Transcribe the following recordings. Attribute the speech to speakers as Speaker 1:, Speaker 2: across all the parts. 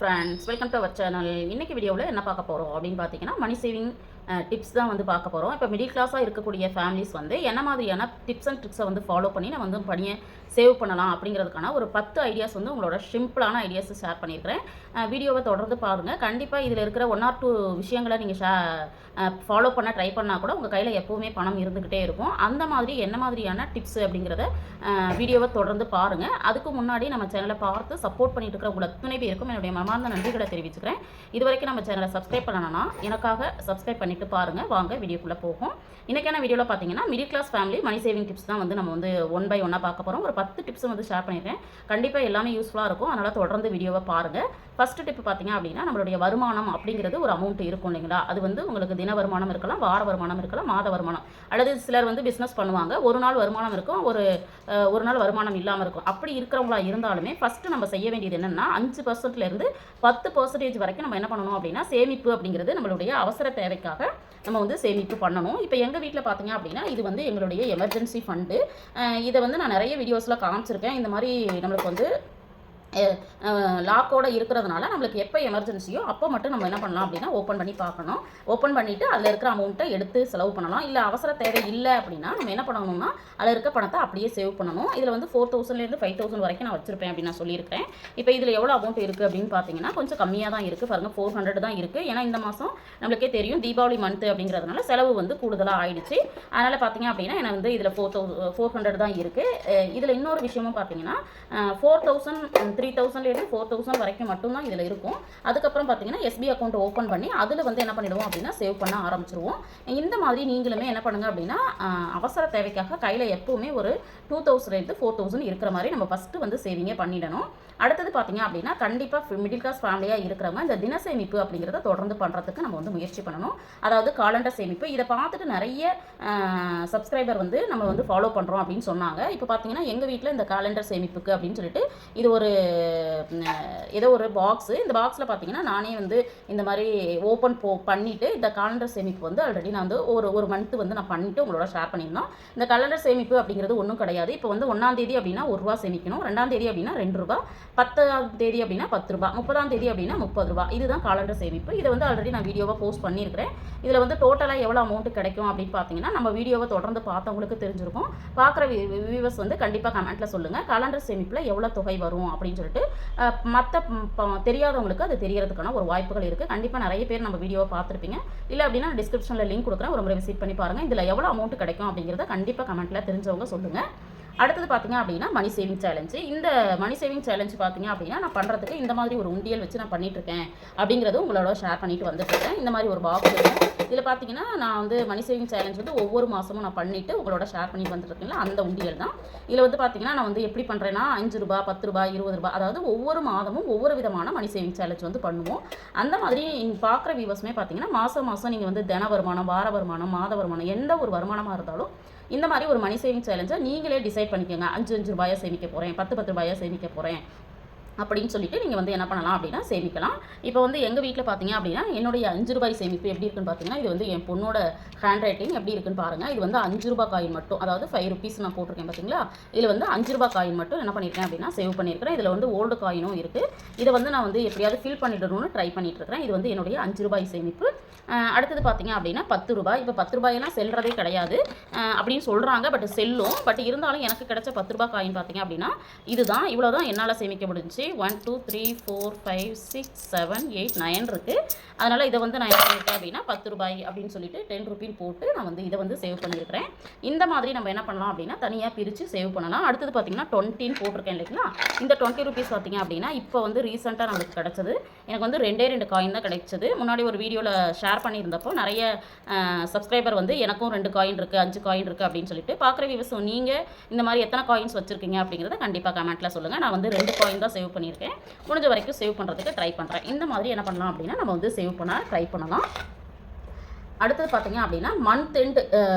Speaker 1: Friends, welcome to our channel. இன்றைக்கி வீடியோவில் என்ன பார்க்க போகிறோம் அப்படின்னு பார்த்தீங்கன்னா, மணி சேவிங் டிப்ஸ் தான் வந்து பார்க்க போகிறோம். இப்போ மிடில் கிளாஸாக இருக்கக்கூடிய ஃபேமிலிஸ் வந்து என்ன மாதிரியான டிப்ஸ் அண்ட் ட்ரிக்ஸை வந்து ஃபாலோ பண்ணி நம்ம வந்து பணியை சேவ் பண்ணலாம் அப்படிங்கிறதுக்கான ஒரு 10 ஐடியாஸ் வந்து உங்களோட சிம்பிளான ஐடியாஸை ஷேர் பண்ணியிருக்கிறேன். வீடியோவை தொடர்ந்து பாருங்கள். கண்டிப்பாக இதில் இருக்கிற 1 or 2 விஷயங்களை நீங்கள் ஃபாலோ பண்ண ட்ரை பண்ணால் கூட உங்கள் கையில் எப்போவுமே பணம் இருந்துக்கிட்டே இருக்கும். அந்த மாதிரி என்ன மாதிரியான டிப்ஸ் அப்படிங்கிறத வீடியோவை தொடர்ந்து பாருங்கள். அதுக்கு முன்னாடி நம்ம சேனலை பார்த்து சப்போர்ட் பண்ணிட்டு இருக்கிற உங்களை அத்தனை பேருக்கும் என்னுடைய மனமார்ந்த நன்றிகளை தெரிவிச்சுக்கிறேன். இது வரைக்கும் நம்ம சேனலை சப்ஸ்கிரைப் பண்ணணும்னா எனக்காக சப்ஸ்கிரைப் பண்ணிட்டு பாருங்கள். வாங்க வீடியோக்குள்ளே போகும். இன்றைக்கான வீடியோவில் பார்த்தீங்கன்னா middle class family money saving tips தான் வந்து நம்ம வந்து 1 by 1 பார்க்க போகிறோம். ஒரு 10 டிப்ஸ் வந்து ஷேர் பண்ணியிருக்கேன். கண்டிப்பாக எல்லாமே யூஸ்ஃபுல்லாக இருக்கும். அதனால் தொடர்ந்து வீடியோவை பாருங்கள். ஃபஸ்ட்டு டிப் பார்த்தீங்க அப்படின்னா, நம்மளுடைய வருமானம் அப்படிங்கிறது ஒரு அமௌண்ட் இருக்கும் இல்லைங்களா? அது வந்து உங்களுக்கு தின வருமானம் இருக்கலாம், வார வருமானம் இருக்கலாம், மாத வருமானம், அல்லது சிலர் வந்து பிஸ்னஸ் பண்ணுவாங்க. ஒரு நாள் வருமானம் இருக்கும், ஒரு நாள் வருமானம் இல்லாமல் இருக்கும். அப்படி இருக்கிறவங்களா இருந்தாலுமே ஃபஸ்ட்டு நம்ம செய்ய வேண்டியது என்னென்னா, 5%லேருந்து 10% வரைக்கும் நம்ம என்ன பண்ணணும் அப்படின்னா, சேமிப்பு அப்படிங்கிறது நம்மளுடைய அவசர தேவைக்காக நம்ம வந்து சேமிப்பு பண்ணணும். இப்போ எங்கள் வீட்டில் பார்த்தீங்க அப்படின்னா, இது வந்து எங்களுடைய எமர்ஜென்சி ஃபண்டு. இதை வந்து நான் நிறைய வீடியோஸில் காமிச்சிருக்கேன். இந்த மாதிரி நம்மளுக்கு வந்து லாக்கோடு இருக்கிறதுனால நம்மளுக்கு எப்போ எமர்ஜென்சியோ அப்போ மட்டும் நம்ம என்ன பண்ணலாம் அப்படின்னா ஓப்பன் பண்ணி பார்க்கணும். ஓப்பன் பண்ணிவிட்டு அதில் இருக்கிற அமௌண்ட்டை எடுத்து செலவு பண்ணலாம். இல்லை அவசர தேவை இல்லை அப்படின்னா நம்ம என்ன பண்ணணும்னா அதில் இருக்க பணத்தை அப்படியே சேவ் பண்ணணும். இதில் வந்து 4000லேருந்து 5000 வரைக்கும் நான் வச்சுருப்பேன் அப்படின்னு நான் சொல்லியிருக்கேன். இப்போ இதில் எவ்வளோ அமௌண்ட் இருக்குது அப்படின்னு பார்த்தீங்கன்னா கொஞ்சம் கம்மியாக தான் இருக்குது. பாருங்கள், 400 தான் இருக்குது. ஏன்னா இந்த மாதம் நம்மளுக்கே தெரியும் தீபாவளி மந்த்து அப்படிங்கிறதுனால செலவு வந்து கூடுதலாக ஆயிடுச்சு. அதனால் பார்த்தீங்க அப்படின்னா எனக்கு வந்து இதில் 400 தான் இருக்குது. இதில் இன்னொரு விஷயமும் பார்த்தீங்கன்னா 4000 3000லேருந்து 4000 வரைக்கும் மட்டும்தான் இதில் இருக்கும். அதுக்கப்புறம் பார்த்தீங்கன்னா எஸ்பி அக்கௌண்ட் ஓப்பன் பண்ணி அதில் வந்து என்ன பண்ணிடுவோம் அப்படின்னா சேவ் பண்ண ஆரம்பிச்சிருவோம். இந்த மாதிரி நீங்களுமே என்ன பண்ணுங்க அப்படின்னா அவசர தேவைக்காக கையில் எப்போவுமே ஒரு 2000லேருந்து 4000 இருக்கிற மாதிரி நம்ம ஃபஸ்ட்டு வந்து சேவிங்கே பண்ணிடணும். அடுத்தது பார்த்தீங்க அப்படின்னா கண்டிப்பாக மிடில் கிளாஸ் ஃபேமிலியாக இருக்கிறவங்க இந்த தின சேமிப்பு அப்படிங்கிறத தொடர்ந்து பண்ணுறதுக்கு நம்ம வந்து முயற்சி பண்ணணும். அதாவது காலண்டர் சேமிப்பு. இதை பார்த்துட்டு நிறைய சப்ஸ்கிரைபர் வந்து நம்ம வந்து ஃபாலோ பண்ணுறோம் அப்படின்னு சொன்னாங்க. இப்போ பார்த்தீங்கன்னா எங்கள் வீட்டில் இந்த காலண்டர் சேமிப்புக்கு அப்படின்னு சொல்லிட்டு இது ஒரு ஏதோ ஒரு பாக்ஸு. இந்த பாக்ஸில் பார்த்தீங்கன்னா நானே வந்து இந்த மாதிரி ஓப்பன் பண்ணிவிட்டு இந்த காலண்டர் சேமிப்பு வந்து ஆல்ரெடி நான் வந்து ஒரு மந்த்து வந்து நான் பண்ணிவிட்டு உங்களோட ஷேர் பண்ணியிருந்தோம். இந்த காலண்டர் சேமிப்பு அப்படிங்கிறது ஒன்றும் கிடையாது. இப்போ வந்து 1ஆம் தேதி அப்படின்னா ₹1 சேமிக்கணும், 2ஆம் தேதி அப்படின்னா ₹2, 10ஆம் தேதி அப்படின்னா ₹10, 30ஆம் தேதி அப்படின்னா ₹30. இதுதான் காலண்டர் சேமிப்பு. இதை வந்து ஆல்ரெடி நான் வீடியோவை போஸ்ட் பண்ணியிருக்கிறேன். இதில் வந்து டோட்டலாக எவ்வளோ அமௌண்ட் கிடைக்கும் அப்படின்னு பார்த்தீங்கன்னா நம்ம வீடியோவை தொடர்ந்து பார்த்தவங்களுக்கு தெரிஞ்சிருக்கும். பார்க்குற வியூவர்ஸ் வந்து கண்டிப்பாக கமெண்ட்டில் சொல்லுங்கள் காலண்டர் சேமிப்பில் எவ்வளோ தொகை வரும் அப்படின்னு சொல்லிட்டு. மற்ற தெரியாதவங்களுக்கு அது தெரியறதுக்கான ஒரு வாய்ப்புகள் இருக்குது. கண்டிப்பாக நிறைய பேர் நம்ம வீடியோவை பார்த்துருப்பீங்க. இல்லை அப்படின்னா டிஸ்கிரிப்ஷனில் லிங்க் கொடுக்குறேன், ஒரு முறை விசிட் பண்ணி பாருங்கள். இதில் எவ்வளோ அமௌண்ட் கிடைக்கும் அப்படிங்கிறத கண்டிப்பாக கமெண்ட்டில் தெரிஞ்சவங்க சொல்லுங்கள். அடுத்தது பார்த்தீங்க அப்படின்னா மணி சேவிங் சேலஞ்சு. இந்த மணி சேவிங் சேலஞ்சு பார்த்தீங்க அப்படின்னா நான் பண்ணுறதுக்கு இந்த மாதிரி ஒரு உண்டியல் வச்சு நான் பண்ணிகிட்ருக்கேன் அப்படிங்கிறது உங்களோட ஷேர் பண்ணிட்டு வந்துட்டுருக்கேன். இந்த மாதிரி ஒரு பாக்ஸ் இருக்கும். இதில் பார்த்தீங்கன்னா நான் வந்து மணி சேவிங் சேலஞ்ச் வந்து ஒவ்வொரு மாதமும் நான் பண்ணிவிட்டு உங்களோட ஷேர் பண்ணிட்டு வந்துட்டுருக்கேன். அந்த உண்டியல் தான். இதில் வந்து பார்த்தீங்கன்னா நான் வந்து எப்படி பண்ணுறேன்னா ₹5, ₹10, ₹20, அதாவது ஒவ்வொரு மாதமும் ஒவ்வொரு விதமான மணி சேவிங் சேலஞ்ச் வந்து பண்ணுவோம். அந்த மாதிரி பார்க்குற வியூவர்ஸுமே பார்த்தீங்கன்னா மாதம் நீங்கள் வந்து தின வருமானம், வார வருமானம், மாத வருமானம், எந்த ஒரு வருமானமாக இருந்தாலும் இந்த மாதிரி ஒரு மணி சேவிங் சேலஞ்சை நீங்களே டிசைட் பண்ணிக்கோங்க. ₹5 சேமிக்க போகிறேன், ₹10 சேமிக்க போகிறேன் அப்படின்னு சொல்லிட்டு நீங்கள் வந்து என்ன பண்ணலாம் அப்படின்னா சேமிக்கலாம். இப்போ வந்து எங்கள் வீட்டில் பார்த்தீங்க அப்படின்னா என்னுடைய ₹5 சேமிப்பு எப்படி இருக்குன்னு பார்த்தீங்கன்னா, இது வந்து என் பொண்ணோட ஹேண்ட் ரைட்டிங் எப்படி இருக்குன்னு பாருங்கள். இது வந்து ₹5 காயின் மட்டும், அதாவது ₹5 நான் போட்டிருக்கேன் பார்த்தீங்களா. இதில் வந்து ₹5 காயின் மட்டும் என்ன பண்ணியிருக்கேன் அப்படின்னா சேவ் பண்ணியிருக்கிறேன். இதில் வந்து ஓல்டு காயினும் இருக்குது. இதை வந்து நான் வந்து எப்படியாவது ஃபில் பண்ணிடணும்னு ட்ரை பண்ணிட்டு இருக்கிறேன். இது வந்து என்னுடைய ₹5 சேமிப்பு. அடுத்தது பார்த்தீங்க அப்படின்னா ₹10. இப்போ ₹10 செல்றதே கிடையாது அப்படின்னு சொல்கிறாங்க. பட் செல்லும். பட் இருந்தாலும் எனக்கு கிடைச்ச ₹10 காயின் பார்த்தீங்க அப்படின்னா இதுதான். இவ்வளோ தான் என்னால் சேமிக்க முடிஞ்சு. 1 2 3 4 5 6 7 8 9 இருக்குது. அதனால் இதை வந்து நான் என்ன பண்ணியிருக்கேன் அப்படின்னா ₹10 அப்படின்னு சொல்லிட்டு ₹10 போட்டு நான் வந்து இதை வந்து சேவ் பண்ணியிருக்கிறேன். இந்த மாதிரி நம்ம என்ன பண்ணலாம் அப்படின்னா தனியாக பிரித்து சேவ் பண்ணலாம். அடுத்தது பார்த்தீங்கன்னா 20 போட்டிருக்கேன் இல்லைங்களா. இந்த ₹20 பார்த்தீங்க அப்படின்னா இப்போ வந்து ரீசெண்டாக நம்மளுக்கு கிடச்சது. எனக்கு வந்து 2 காயின் தான் கிடைச்சது. முன்னாடி ஒரு வீடியோவில் ஷேர் பண்ணியிருந்தப்போ நிறைய சப்ஸ்கிரைபர் வந்து எனக்கும் 2 காயின் இருக்குது, 5 காயின் இருக்குது அப்படின்னு சொல்லிட்டு பார்க்குற வியூவர்ஸ் நீங்கள் இந்த மாதிரி எத்தனை காயின்ஸ் வச்சுருக்கீங்க அப்படிங்கிறத கண்டிப்பாக கமெண்ட்டில் சொல்லுங்கள். நான் வந்து 2 காயின் தான் சேவ் பண்ணியிருக்கேன். முடிஞ்ச வரைக்கும் சேவ் பண்ணுறதுக்கு ட்ரை பண்ணுறேன். இந்த மாதிரி என்ன பண்ணலாம் அப்படின்னா நம்ம வந்து சேவ் பண்ண ட்ரை பண்ணலாம். அடுத்தது பார்த்தீங்க அப்படின்னா மந்த் எண்ட்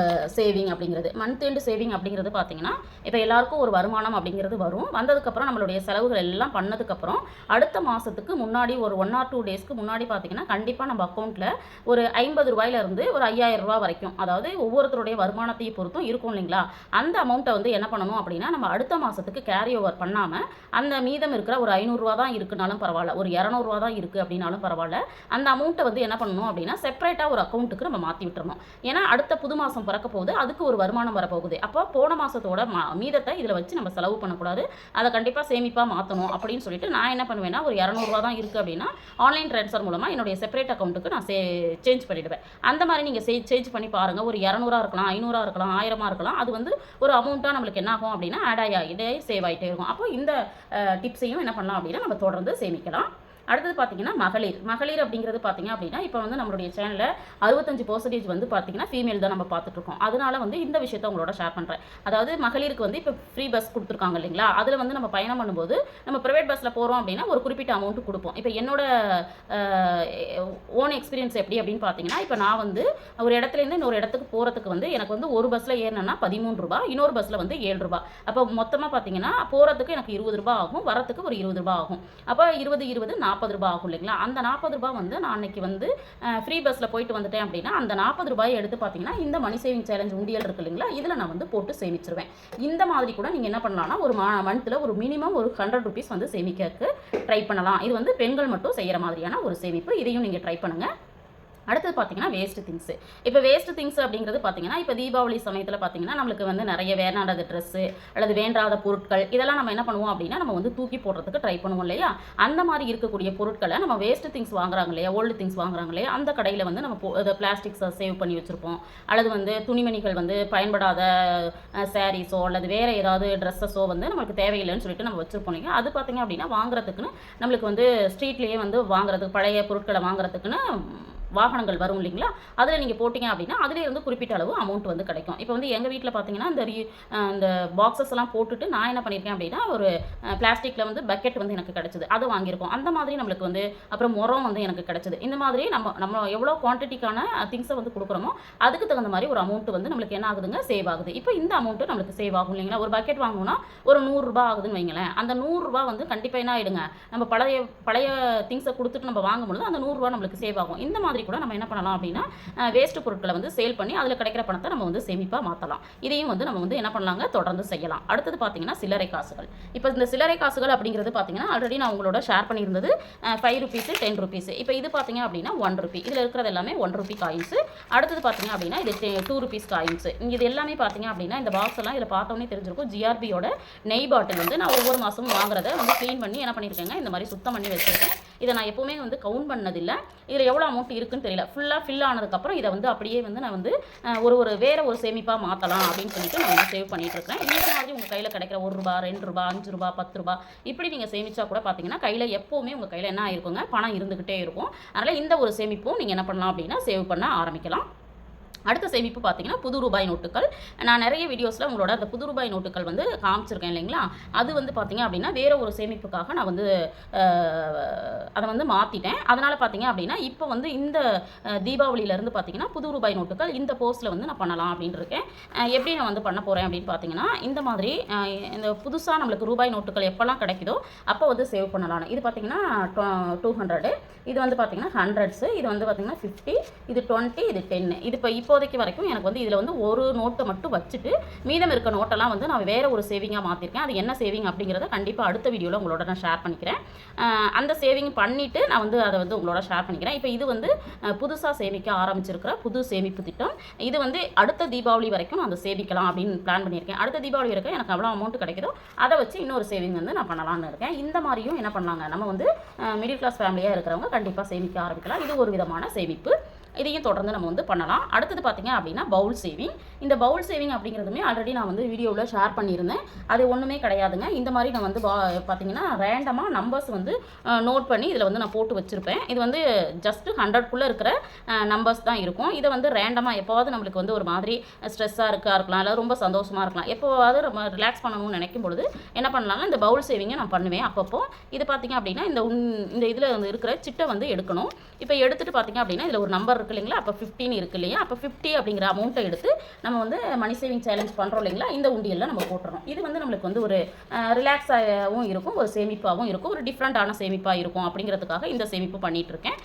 Speaker 1: சேவிங் அப்படிங்கிறது. மந்த் எண்ட் சேவிங் அப்படிங்கிறது பார்த்தீங்கன்னா இப்போ எல்லாருக்கும் ஒரு வருமானம் அப்படிங்கிறது வரும். வந்ததுக்கப்புறம் நம்மளுடைய செலவுகள் எல்லாம் பண்ணதுக்கப்புறம் அடுத்த மாதத்துக்கு முன்னாடி ஒரு 1 or 2 டேஸ்க்கு முன்னாடி பார்த்தீங்கன்னா கண்டிப்பாக நம்ம அக்கௌண்ட்டில் ஒரு 50 ரூபாயிலிருந்து ஒரு 5000 ரூபா வரைக்கும், அதாவது ஒவ்வொருத்தருடைய வருமானத்தை பொறுத்தும் இருக்கும் இல்லைங்களா, அந்த அமௌண்ட்டை வந்து என்ன பண்ணணும் அப்படின்னா நம்ம அடுத்த மாதத்துக்கு கேரி ஓவர் பண்ணாமல் அந்த மீதம் இருக்கிற ஒரு 500 ரூபா தான் இருக்குனாலும் பரவாயில்ல, ஒரு 200 ரூபா தான் இருக்குது அப்படின்னாலும் பரவாயில்ல, அந்த அமௌண்ட்டை வந்து என்ன பண்ணணும் அப்படின்னா செப்பரேட்டாக ஒரு அக்கௌண்ட்டுக்கு நம்ம மாற்றி விட்டுறணும். ஏன்னா அடுத்த புது மாதம் பிறக்க போகுது, அதுக்கு ஒரு வருமானம் வரப்போகுது. அப்போ போன மாதத்தோட மீதத்தை இதில் வச்சு நம்ம செலவு பண்ணக்கூடாது, அதை கண்டிப்பாக சேமிப்பாக மாற்றணும் அப்படின்னு சொல்லிட்டு நான் என்ன பண்ணுவேன்னா ஒரு 200 ரூபா தான் இருக்குது அப்படின்னா ஆன்லைன் ட்ரான்ஸ்ஃபர் மூலமாக என்னுடைய செப்பரேட் அக்கௌண்ட்டுக்கு நான் சேஞ்ச் பண்ணிவிடுவேன். அந்த மாதிரி நீங்கள் சேஞ்ச் பண்ணி பாருங்கள். ஒரு 200 இருக்கலாம், 500 இருக்கலாம், 1000 இருக்கலாம். அது வந்து ஒரு அமௌண்ட்டாக நம்மளுக்கு என்ன ஆகும் அப்படின்னா ஆட் ஆகிட்டே சேவ் ஆகிட்டே இருக்கும். அப்போ இந்த டிப்ஸையும் என்ன பண்ணலாம் அப்படின்னா நம்ம தொடர்ந்து சேமிக்கலாம். அடுத்தது பார்த்தீங்கன்னா மகளிர் அப்படிங்கிறது பார்த்தீங்க அப்படின்னா இப்போ வந்து நம்மளுடைய சேனலில் 65% வந்து பார்த்தீங்கன்னா ஃபீமேல் தான் நம்ம பார்த்துட்ருக்கோம். அதனால வந்து இந்த விஷயத்தை உங்களோட ஷேர் பண்ணுறேன். அதாவது மகளிருக்கு வந்து இப்போ ஃப்ரீ பஸ் கொடுத்துருக்காங்க இல்லைங்களா, அதில் வந்து நம்ம பயணம் பண்ணும்போது நம்ம ப்ரைவேட் பஸ்ஸில் போகிறோம் அப்படின்னா ஒரு குறிப்பிட்ட அமௌண்ட்டு கொடுப்போம். இப்போ என்னோட ஓன் எக்ஸ்பீரியன்ஸ் எப்படி அப்படின்னு பார்த்தீங்கன்னா இப்போ நான் வந்து ஒரு இடத்துலேருந்து இன்னொரு இடத்துக்கு போகிறதுக்கு வந்து எனக்கு வந்து ஒரு பஸ்ஸில் ஏறினா 13 ரூபா, இன்னொரு பஸ்ஸில் வந்து 7 ரூபா. அப்போ மொத்தமாக பார்த்தீங்கன்னா போகிறதுக்கு எனக்கு 20 ரூபா ஆகும், வரத்துக்கு ஒரு 20 ரூபா ஆகும். அப்போ 20 40 ரூபா ஆகும் இல்லைங்களா. அந்த 40 ரூபா வந்து நான் அன்னைக்கு வந்து ஃப்ரீ பஸ்ஸில் போயிட்டு வந்துட்டேன் அப்படின்னா அந்த 40 ரூபாயை எடுத்து பார்த்தீங்கன்னா இந்த மணி சேவிங் சேலஞ்ச் உண்டியல் இருக்கு இல்லைங்களா, இதில் நான் வந்து போட்டு சேமிச்சிருவேன். இந்த மாதிரி கூட நீங்கள் என்ன பண்ணலாம்னா ஒரு மந்த்தில் ஒரு மினிமம் ஒரு 100 ருபீஸ் வந்து சேமிக்கிறதுக்கு ட்ரை பண்ணலாம். இது வந்து பெண்கள் மட்டும் செய்கிற மாதிரியான ஒரு சேமிப்பு. இதையும் நீங்கள் ட்ரை பண்ணுங்கள். அடுத்தது பார்த்தீங்கன்னா வேஸ்ட் திங்ஸு. இப்போ வேஸ்ட் திங்ஸ் அப்படிங்கிறது பார்த்தீங்கன்னா இப்போ தீபாவளி சமயத்தில் பார்த்தீங்கன்னா நம்மளுக்கு வந்து நிறைய வேண்டாத ட்ரெஸ்ஸு அல்லது வேண்டாத பொருட்கள் இதெல்லாம் நம்ம என்ன பண்ணுவோம் அப்படின்னா நம்ம வந்து தூக்கி போடுறதுக்கு ட்ரை பண்ணுவோம் இல்லையா. அந்த மாதிரி இருக்கக்கூடிய பொருட்களை நம்ம வேஸ்ட் திங்ஸ் வாங்குறாங்க இல்லையா, ஓல்டு திங்ஸ் வாங்குறாங்க இல்லையா, அந்த கடையில் வந்து நம்ம பிளாஸ்டிக்ஸை சேவ் பண்ணி வச்சுருப்போம். அல்லது வந்து துணிமணிகள் வந்து பயன்படாத சாரீஸோ அல்லது வேறு ஏதாவது ட்ரெஸ்ஸஸோ வந்து நம்மளுக்கு தேவையில்லைன்னு சொல்லிட்டு நம்ம வச்சுருப்போம் இல்லையா. அது பார்த்தீங்க அப்படின்னா வாங்குறதுக்குன்னு நம்மளுக்கு வந்து ஸ்ட்ரீட்லேயே வந்து வாங்குறதுக்கு பழைய பொருட்களை வாங்குறதுக்குன்னு வாகனங்கள் வரும் இல்லைங்களா, அதில் நீங்கள் போட்டிங்க அப்படின்னா அதிலே வந்து குறிப்பிட்ட அளவு அமௌண்ட் வந்து கிடைக்கும். இப்போ வந்து எங்கள் வீட்டில் பார்த்தீங்கன்னா இந்த பாக்ஸஸ் எல்லாம் போட்டுட்டு நான் என்ன பண்ணியிருக்கேன் அப்படின்னா ஒரு பிளாஸ்டிக்கில் வந்து பக்கெட் வந்து எனக்கு கிடச்சிது, அது வாங்கியிருக்கோம். அந்த மாதிரி நம்மளுக்கு வந்து அப்புறம் முறம் வந்து எனக்கு கிடச்சிது. இந்த மாதிரி நம்ம எவ்வளோ குவான்டிட்டிக்கான திங்ஸை வந்து கொடுக்குறோமோ அதுக்கு தகுந்த மாதிரி ஒரு அமௌண்ட் வந்து நம்மளுக்கு என்ன ஆகுதுங்க சேவ் ஆகுது. இப்போ இந்த அமௌண்ட்டு நம்மளுக்கு சேவ் ஆகும் இல்லைங்களா. ஒரு பக்கெட் வாங்கணும்னா ஒரு 100 ரூபா ஆகுதுன்னு வைங்களேன். அந்த 100 ரூபா வந்து கண்டிப்பாக என்ன ஆகிடுங்க, நம்ம பழைய திங்ஸை கொடுத்துட்டு நம்ம வாங்கும்போது அந்த 100 ரூபா நம்மளுக்கு சேவ் ஆகும். இந்த மாதிரி கூட நம்ம என்ன பண்ணலாம் அப்படின்னா வேஸ்ட் பொருட்களை வந்து சேல் பண்ணி அதில் கிடைக்கிற பணத்தை நம்ம வந்து சேமிப்பாக மாற்றலாம். இதையும் வந்து நம்ம வந்து என்ன பண்ணலாங்க தொடர்ந்து செய்யலாம். அடுத்தது பார்த்தீங்கன்னா சில்லறை காசுகள். இப்போ இந்த சில்லறை காசுகள் அப்படிங்கிறது பார்த்தீங்கன்னா ஆல்ரெடி நான் உங்களோட ஷேர் பண்ணியிருந்தது 5 ருபீஸ் 10 ருபீஸ். இப்போ இது பார்த்தீங்க அப்படின்னா 1 ருபி. இதில் இருக்கிறது எல்லாமே 1 ருபி காயின்ஸு. அடுத்தது பார்த்தீங்க அப்படின்னா இது 2 ருபீஸ் காயின்ஸு. இது எல்லாமே பார்த்தீங்க அப்படின்னா இந்த பாக்ஸ் எல்லாம் இதில் பார்த்தோன்னே தெரிஞ்சிருக்கும். ஜிஆர்பியோட நெய் பாட்டில் வந்து நான் ஒவ்வொரு மாதமும் வாங்குறத வந்து க்ளீன் பண்ணி என்ன பண்ணியிருக்கேங்க இந்த மாதிரி சுத்தம் பண்ணி வச்சுருக்கேன். இதை நான் எப்போவுமே வந்து கவுண்ட் பண்ணதில்லை. இதில் எவ்வளோ அமௌண்ட் இருக்குன்னு தெரியல. ஃபுல்லாக ஃபில் ஆனதுக்கப்புறம் இதை வந்து அப்படியே வந்து நான் வந்து வேறு ஒரு சேமிப்பாக மாற்றலாம் அப்படின்னு சொல்லிட்டு நான் வந்து சேவ் பண்ணிகிட்டு இருக்கேன். இந்த மாதிரி உங்கள் கையில் கிடைக்கிற 1 ரூபா 2 ரூபா 5 ரூபா 10 ரூபா இப்படி நீங்கள் சேமிச்சா கூட பார்த்தீங்கன்னா கையில் எப்போவுமே உங்கள் கையில் என்ன ஆயிருக்குங்க பணம் இருந்துக்கிட்டே இருக்கும். அதனால் இந்த ஒரு சேமிப்பும் நீங்கள் என்ன பண்ணலாம் அப்படின்னா சேவ் பண்ண ஆரம்பிக்கலாம். அடுத்த சேமிப்பு பார்த்தீங்கன்னா புது ரூபாய் நோட்டுகள். நான் நிறைய வீடியோஸில் உங்களோட அந்த புது ரூபாய் நோட்டுகள் வந்து காமிச்சிருக்கேன் இல்லைங்களா. அது வந்து பார்த்தீங்க அப்படின்னா வேறு ஒரு சேமிப்புக்காக நான் வந்து அதை வந்து மாற்றிட்டேன். அதனால் பார்த்தீங்க அப்படின்னா இப்போ வந்து இந்த தீபாவளியிலேருந்து பார்த்தீங்கன்னா புது ரூபாய் நோட்டுகள் இந்த போஸ்ட்டில் வந்து நான் பண்ணலாம் அப்படின்னு இருக்கேன். எப்படி நான் வந்து பண்ண போகிறேன் அப்படின்னு பார்த்தீங்கன்னா இந்த மாதிரி இந்த புதுசாக நம்மளுக்கு ரூபாய் நோட்டுகள் எப்போல்லாம் கிடைக்குதோ அப்போ வந்து சேவ் பண்ணலாம். இது பார்த்தீங்கன்னா 200, இது வந்து பார்த்தீங்கன்னா 100s, இது வந்து பார்த்தீங்கன்னா 50, இது 20, இது 10. இது இப்போதைக்கு வரைக்கும் எனக்கு வந்து இதில் வந்து ஒரு நோட்டை மட்டும் வச்சுட்டு மீதம் இருக்க நோட்டெல்லாம் வந்து நான் வேறு ஒரு சேவிங்காக மாற்றிருக்கேன். அது என்ன சேவிங் அப்படிங்கிறத கண்டிப்பாக அடுத்த வீடியோவில் உங்களோட நான் ஷேர் பண்ணிக்கிறேன். அந்த சேவிங் பண்ணிவிட்டு நான் வந்து அதை வந்து உங்களோட ஷேர் பண்ணிக்கிறேன். இப்போ இது வந்து புதுசாக சேமிக்க ஆரம்பிச்சிருக்கிற புது சேமிப்பு திட்டம். இது வந்து அடுத்த தீபாவளி வரைக்கும் நான் அதை சேமிக்கலாம் அப்படின்னு பிளான் பண்ணியிருக்கேன். அடுத்த தீபாவளி வரைக்கும் எனக்கு எவ்வளோ அமௌண்ட் கிடைக்குதோ அதை வச்சு இன்னொரு சேவிங் வந்து நான் பண்ணலாம்னு இருக்கேன். இந்த மாதிரியும் என்ன பண்ணலாங்க, நம்ம வந்து மிடில் கிளாஸ் ஃபேமிலியாக இருக்கிறவங்க கண்டிப்பாக சேமிக்க ஆரம்பிக்கலாம். இது ஒரு விதமான சேமிப்பு. இதையும் தொடர்ந்து நம்ம வந்து பண்ணலாம். அடுத்தது பார்த்தீங்க அப்படின்னா பவுல் சேவிங். இந்த பவுல் சேவிங் அப்படிங்கிறதுமே ஆல்ரெடி நான் வந்து வீடியோவில் ஷேர் பண்ணியிருந்தேன். அது ஒன்றுமே கிடையாதுங்க. இந்த மாதிரி நான் வந்து பார்த்தீங்கன்னா ரேண்டமாக நம்பர்ஸ் வந்து நோட் பண்ணி இதில் வந்து நான் போட்டு வச்சுருப்பேன். இது வந்து ஜஸ்ட்டு 100க்குள்ளே இருக்கிற நம்பர்ஸ் தான் இருக்கும். இதை வந்து ரேண்டமாக எப்போவாவது நம்மளுக்கு வந்து ஒரு மாதிரி ஸ்ட்ரெஸ்ஸாக இருக்கலாம், இல்லை ரொம்ப சந்தோஷமாக இருக்கலாம், எப்போவாவது நம்ம ரிலாக்ஸ் பண்ணணும்னு நினைக்கும் பொழுது என்ன பண்ணலாம்னா இந்த பவுல் சேவிங்கை நான் பண்ணுவேன் அப்பப்போ. இது பார்த்தீங்க அப்படின்னா இந்த இதில் வந்து இருக்கிற சிட்டை வந்து எடுக்கணும். இப்போ எடுத்துகிட்டு பார்த்தீங்க அப்படின்னா இதில் ஒரு நம்பர் இருக்கு இல்லைங்களா, அப்போ 15 இருக்கு இல்லையா, அப்போ 50 அப்படிங்கிற அமௌண்ட்டை எடுத்து நம்ம வந்து மணி சேவிங் சேலஞ்ச் பண்ணுறோம் இல்லைங்களா, இந்த உண்டியலில் நம்ம போட்டுறோம். இது வந்து நம்மளுக்கு வந்து ஒரு ரிலாக்ஸாகவும் இருக்கும், ஒரு சேமிப்பாகவும் இருக்கும், ஒரு டிஃப்ரெண்ட்டான சேமிப்பாக இருக்கும் அப்படிங்கிறதுக்காக இந்த சேமிப்பு பண்ணிகிட்டு இருக்கேன்.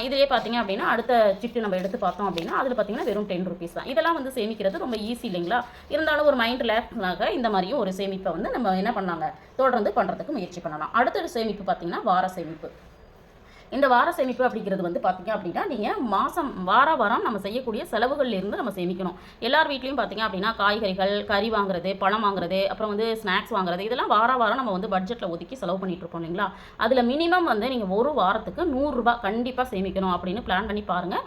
Speaker 1: இதிலே பார்த்தீங்க அப்படின்னா அடுத்த சிட்டு நம்ம எடுத்து பார்த்தோம் அப்படின்னா அதில் பார்த்தீங்கன்னா வெறும் 10 ருபீஸ் தான். இதெல்லாம் வந்து சேமிக்கிறது ரொம்ப ஈஸி இல்லைங்களா, இருந்தாலும் ஒரு மைண்ட் ரிலாக்ஸ்க்காக இந்த மாதிரியும் ஒரு சேமிப்பை வந்து நம்ம என்ன பண்ணாங்க தொடர்ந்து பண்ணுறதுக்கு முயற்சி பண்ணலாம். அடுத்த சேமிப்பு பார்த்தீங்கன்னா வார சேமிப்பு. இந்த வார சேமிப்பு அப்படிங்கிறது வந்து பார்த்தீங்க அப்படின்னா நீங்கள் வாரம் நம்ம செய்யக்கூடிய செலவுகள்லேருந்து நம்ம சேமிக்கணும். எல்லார் வீட்லேயும் பார்த்தீங்க அப்படின்னா காய்கறிகள், கறி வாங்குறது, பழம் வாங்குறது, அப்புறம் வந்து ஸ்நாக்ஸ் வாங்குறது, இதெல்லாம் வாரம் நம்ம வந்து பட்ஜெட்டில் ஒதுக்கி செலவு பண்ணிட்டு இருப்போம் இல்லைங்களா. அதில் மினிமம் வந்து நீங்கள் ஒரு வாரத்துக்கு 100 ரூபா கண்டிப்பாக சேமிக்கணும் அப்படின்னு பிளான் பண்ணி பாருங்கள்.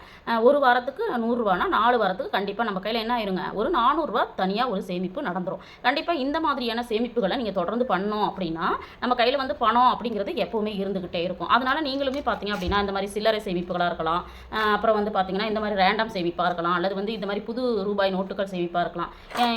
Speaker 1: ஒரு வாரத்துக்கு 100 ரூபானா 4 வாரத்துக்கு கண்டிப்பாக நம்ம கையில் என்ன ஆயிருங்க, ஒரு 400 ரூபா தனியாக ஒரு சேமிப்பு நடந்துடும். கண்டிப்பாக இந்த மாதிரியான சேமிப்புகளை நீங்கள் தொடர்ந்து பண்ணோம் அப்படின்னா நம்ம கையில் வந்து பணம் அப்படிங்கிறது எப்போவுமே இருந்துக்கிட்டே இருக்கும். அதனால நீங்களுமே பார்த்தீங்க அப்படின்னா இந்த மாதிரி சில்லறை சேமிப்புகளாக இருக்கலாம், அப்புறம் வந்து பார்த்தீங்கன்னா இந்த மாதிரி ரேண்டம் சேமிப்பாக இருக்கலாம், அல்லது வந்து இந்த மாதிரி புது ரூபாய் நோட்டுகள் சேமிப்பாக இருக்கலாம்.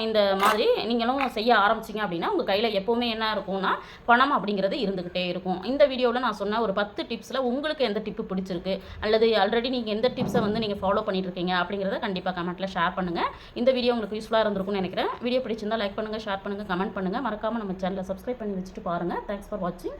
Speaker 1: இந்த மாதிரி நீங்களும் செய்ய ஆரம்பிச்சிங்க அப்படின்னா உங்கள் கையில் எப்போவுமே என்ன இருக்கும்னா பணம் அப்படிங்கிறது இருந்துக்கிட்டே இருக்கும். இந்த வீடியோவில் நான் சொன்ன ஒரு 10 டிப்ஸில் உங்களுக்கு எந்த டிப்பு பிடிச்சிருக்கு, அல்லது ஆல்ரெடி நீங்கள் எந்த டிப்ஸை வந்து நீங்கள் ஃபாலோ பண்ணிட்டு இருக்கீங்க அப்படிங்கிறத கண்டிப்பாக கமெண்ட்டில் ஷேர் பண்ணுங்கள். இந்த வீடியோ உங்களுக்கு யூஸ்ஃபுல்லாக இருந்திருக்கும்னு நினைக்கிறேன். வீடியோ பிடிச்சிருந்தால் லைக் பண்ணுங்கள், ஷேர் பண்ணுங்கள், கமெண்ட் பண்ணுங்கள். மறக்காமல் நம்ம சேனலை சப்ஸ்கிரைப் பண்ணி வச்சுட்டு பாருங்கள். தேங்க்ஸ் ஃபார் வாட்சிங்.